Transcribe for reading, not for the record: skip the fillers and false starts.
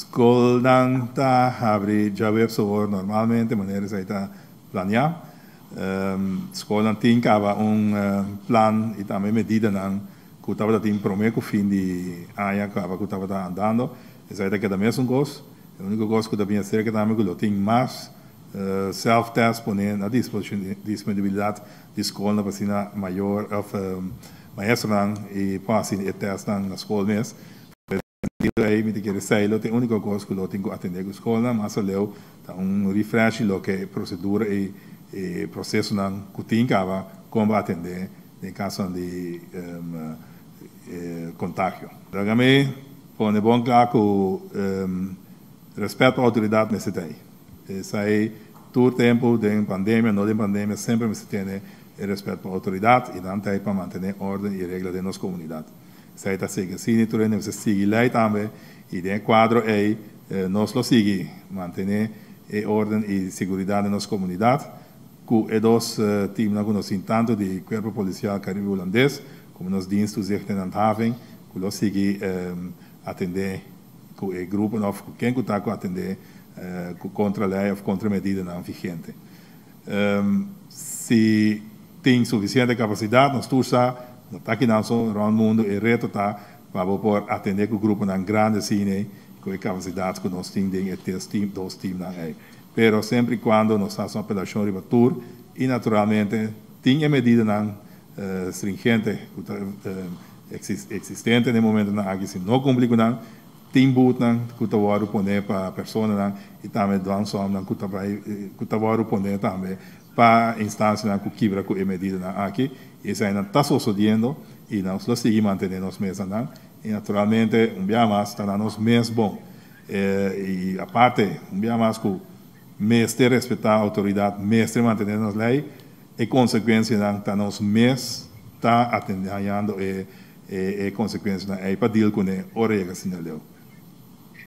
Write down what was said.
School dan ta abre já web so normalmente maneira sai ta planear. School dan tem cava plan e também medida nan que estava tem prometo fim de ano cava que estava andando. Sai ta que da mesmo gosto. O único gosto que também é ser que também que tem mais self-test poner na disponibilidade de escola na vacina maior of maestro e passe e teste na escola mesmo. Aí me quer sair, tem a única coisa que eu tenho que atender com a escola, mas eu tenho refresh lo que procedura e processo não que tem que como atender em caso de contágio. Para mim, põe bom claro que respeito à autoridade nesse tem. Isso aí, todo tempo de pandemia, não de pandemia, sempre me se tem respeito à autoridade e não tem para manter ordem e regra de nossa comunidade. Zij dat zeggen, zie niet erin, we zeggen leid aan bij, in quadro é nós lo sigue, mantener orden e seguridade na nossa comunidade, que é dos teams que nós tanto de Corpo Policial Caribe Holandês, como nos dienstos de handhaving, que lo sigue atender, que é grupo of quem que está com atender contra a lei ou contra medida não vigente. Se tem suficiente capacidade, nós todos no aqui não só no mundo e reto tá para poder atender o grupo na grande cine com a capacidade que nós temos de ter dois times na aí. Pero sempre quando nós fazemos uma apelação ribatur e naturalmente tem a medida não stringente existente no momento na aqui se não cumpre com não tem boot não que tá varo poner para pessoa não e também dan só não que tá varo poner também para instância não que quebra com a medida não aqui. Isso ainda está sucedendo e nós lo seguimos mantendo nos meses andando. E naturalmente, dia mais está nos meses bom. E a parte, dia mais que mestre respeitar a autoridade, mestre manter as leis, e consequência está nos meses está atendendo e consequência é para deal com o orelha que se não deu.